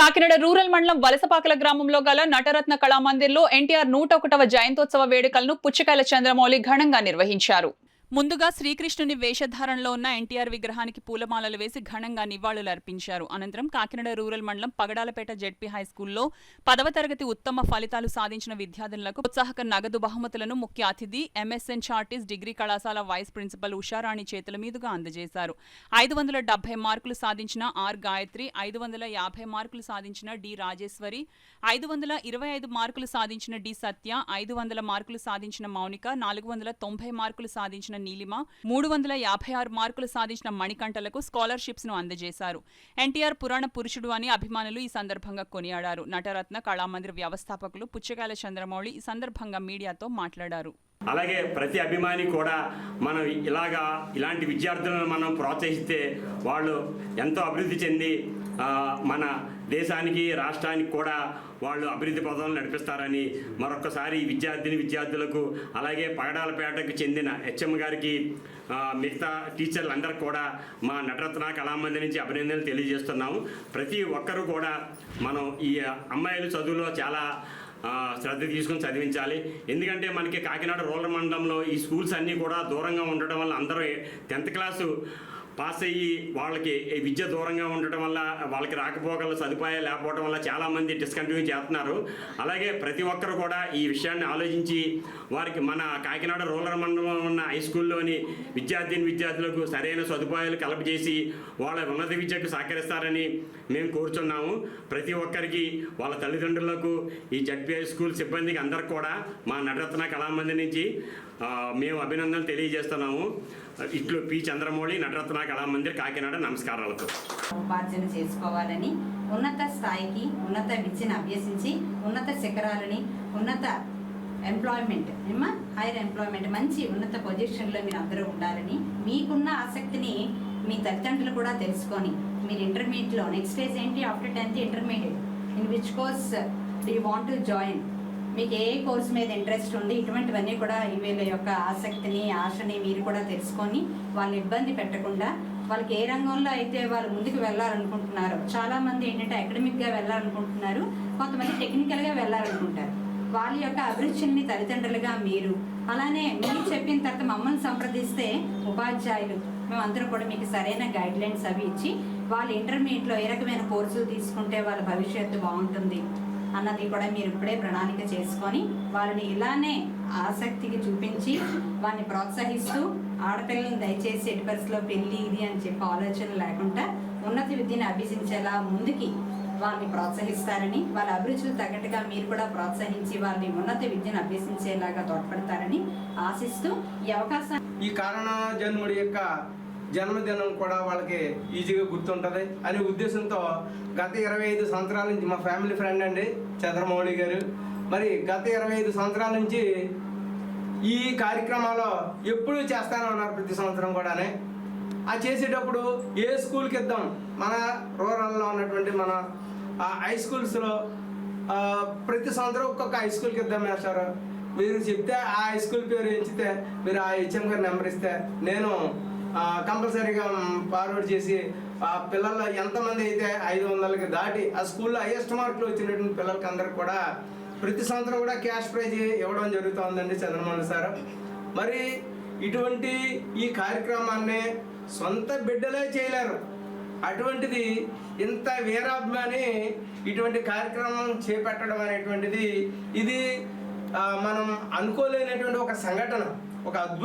Kakinada rural మండలం వలసపాకల గ్రామంలో గల నటరత్న కళామందిర్లో ఎన్టీఆర్ 101వ జయంతోత్సవ వేడుకలను పుచ్చకాయల చంద్రమౌళి ఘనంగా నిర్వహించారు. ముందుగా శ్రీకృష్ణుని వేషధారణలో ఉన్న ఎన్టీఆర్ విగ్రహానికి పూలమాలలు వేసి ఘనంగా నివాళులర్పించారు. అనంతరం కాకినాడ రూరల్ మండలం పగడాలపేట జెడ్పీ హైస్కూల్లో 10వ తరగతి ఉత్తమ ఫలితాలు సాధించిన విద్యార్థులకు ప్రోత్సాహక నగదు బహుమతులను ముఖ్య అతిథి ఎంఎస్ఎన్ చార్టీస్ డిగ్రీ కళాశాల వైస్ ప్రిన్సిపల్ ఉషారాణి చేతుల మీదుగా అందజేశారు. 570 మార్కులు సాధించిన ఆర్ గాయత్రి, 550 మార్కులు సాధించిన డి రాజేశ్వరి, 525 మార్కులు సాధించిన డి సత్య, 500 మార్కులు సాధించిన మౌనిక, 490 మార్కులు సాధించిన నీలిమ, 356 మార్కులు సాధించిన మణికంఠలకు స్కాలర్షిప్స్ ను అందజేశారు. ఎన్టీఆర్ పురాణ పురుషుడు అని అభిమానులు ఈ సందర్భంగా కొనియాడారు. నటరత్న కళామందిర్ వ్యవస్థాపకులు పుచ్చకాయల చంద్రమౌళి ఈ సందర్భంగా మీడియాతో మాట్లాడారు. అలాగే ప్రతి అభిమాని కూడా మనం ఇలాంటి విద్యార్థులను మనం ప్రోత్సహిస్తే వాళ్ళు ఎంతో అభివృద్ధి చెంది మన దేశానికి రాష్ట్రానికి కూడా వాళ్ళు అభివృద్ధి పథంలో నడిపిస్తారని మరొకసారి విద్యార్థులకు అలాగే పగడాలపేటకు చెందిన హెచ్ఎం గారికి మిగతా టీచర్లందరూ కూడా మా నటరత్న కళామందిర్ నుంచి అభినందనలు తెలియజేస్తున్నాము. ప్రతి ఒక్కరూ కూడా మనం ఈ అమ్మాయిల చదువులో చాలా శ్రద్ధ తీసుకుని చదివించాలి. ఎందుకంటే మనకి కాకినాడ రూరల్ మండలంలో ఈ స్కూల్స్ అన్నీ కూడా దూరంగా ఉండటం వల్ల అందరూ 10th క్లాసు పాస్ అయ్యి వాళ్ళకి విద్య దూరంగా ఉండటం వల్ల వాళ్ళకి రాకపోగల సదుపాయాలు లేకపోవడం వల్ల చాలామంది డిస్కంటిన్యూ చేస్తున్నారు. అలాగే ప్రతి ఒక్కరు కూడా ఈ విషయాన్ని ఆలోచించి వారికి మన కాకినాడ రూరల్ మండలంలో ఉన్న హై స్కూల్లోని విద్యార్థులకు సరైన సదుపాయాలు కలపజేసి వాళ్ళ ఉన్నత విద్యకు సహకరిస్తారని మేము కోరుచున్నాము. ప్రతి ఒక్కరికి వాళ్ళ తల్లిదండ్రులకు ఈ జడ్పీ హై స్కూల్ సిబ్బందికి అందరికి కూడా మా నటరత్న కళామందిర్ నుంచి మేము అభినందనలు తెలియజేస్తున్నాము. ఇట్లు పి చంద్రమౌళి, నటరత్న కళామందిర్, కాకినాడ. నమస్కారాలతో ఉపార్జన చేసుకోవాలని, ఉన్నత స్థాయికి ఉన్నత విద్యను అభ్యసించి ఉన్నత శిఖరాలని, ఉన్నత ఎంప్లాయ్మెంట్ హైయర్ ఎంప్లాయ్మెంట్ మంచి ఉన్నత పొజిషన్లో మీరు అందరూ ఉండాలని, మీకున్న ఆసక్తిని మీ తల్లిదండ్రులు కూడా తెలుసుకొని మీరు ఇంటర్మీడియట్లో నెక్స్ట్ స్టేజ్ ఏంటి after 10th intermediate in which course do you want to join, మీకు ఏ కోర్స్ మీద ఇంట్రెస్ట్ ఉంది, ఇటువంటివన్నీ కూడా వీళ్ళ యొక్క ఆసక్తిని ఆశని మీరు కూడా తెలుసుకొని వాళ్ళని ఇబ్బంది పెట్టకుండా వాళ్ళకి ఏ రంగంలో అయితే వాళ్ళు ముందుకు వెళ్ళాలనుకుంటున్నారో, చాలామంది ఏంటంటే అకాడమిక్గా వెళ్ళాలనుకుంటున్నారు, కొంతమంది టెక్నికల్గా వెళ్ళాలనుకుంటారు. వాళ్ళ యొక్క అభిరుచిని తల్లిదండ్రులుగా మీరు అలానే మీరు చెప్పిన తర్వాత మమ్మల్ని సంప్రదిస్తే ఉపాధ్యాయులు మేమందరూ కూడా మీకు సరైన గైడ్లైన్స్ అవి ఇచ్చి వాళ్ళు ఇంటర్మీడియట్లో ఏ రకమైన కోర్సులు తీసుకుంటే వాళ్ళ భవిష్యత్తు బాగుంటుంది అన్నది కూడా మీరు ఇప్పుడే ప్రణాళిక చేసుకొని వాళ్ళని ఇలానే ఆసక్తికి చూపించి వాళ్ళని ప్రోత్సహిస్తూ, ఆడపిల్లలను దయచేసి ఎట్టి పరిస్థితిలో పెళ్ళి ఇది అని చెప్పి ఆలోచన లేకుండా ఉన్నత విద్యను అభ్యసించేలా ముందుకి వాళ్ళని ప్రోత్సహిస్తారని, వాళ్ళ అభిరుచులు తగ్గట్టుగా మీరు కూడా ప్రోత్సహించి వాళ్ళని ఉన్నత విద్యను అభ్యసించేలాగా తోడ్పడతారని ఆశిస్తూ ఈ అవకాశం ఈ కారణ జన్ముడి యొక్క జన్మదినం కూడా వాళ్ళకి ఈజీగా గుర్తుంటుంది అనే ఉద్దేశంతో గత 25 సంవత్సరాల నుంచి మా ఫ్యామిలీ ఫ్రెండ్ అండి చంద్రమౌళి గారు, మరి గత 25 సంవత్సరాల నుంచి ఈ కార్యక్రమాలు ఎప్పుడూ చేస్తానే ఉన్నారు. ప్రతి సంవత్సరం కూడానే ఆ చేసేటప్పుడు ఏ స్కూల్కి ఇద్దాం, మన రూరల్లో ఉన్నటువంటి మన హై స్కూల్స్లో ప్రతి సంవత్సరం ఒక్కొక్క హై స్కూల్కి ఇద్దాం వేస్తారు. మీరు చెప్తే ఆ హై స్కూల్ పేరు ఎంచితే మీరు ఆ హెచ్ఎం గారి నెంబర్ ఇస్తే నేను కంపల్సరీగా ఫార్వర్డ్ చేసి ఆ పిల్లల్లో ఎంతమంది అయితే 500కి దాటి ఆ స్కూల్లో హైయెస్ట్ మార్కులు వచ్చినటువంటి పిల్లలకి అందరికి కూడా ప్రతి సంవత్సరం కూడా క్యాష్ ప్రైజ్ ఇవ్వడం జరుగుతుందండి చంద్రమౌళి సార్. మరి ఇటువంటి ఈ కార్యక్రమాన్ని సొంత బిడ్డలే చేయలేరు, అటువంటిది ఇంత వీరాభిమాని ఇటువంటి కార్యక్రమం చేపట్టడం అనేటువంటిది ఇది మనం అనుకోలేనటువంటి ఒక సంఘటన, ఒక అద్భుతం.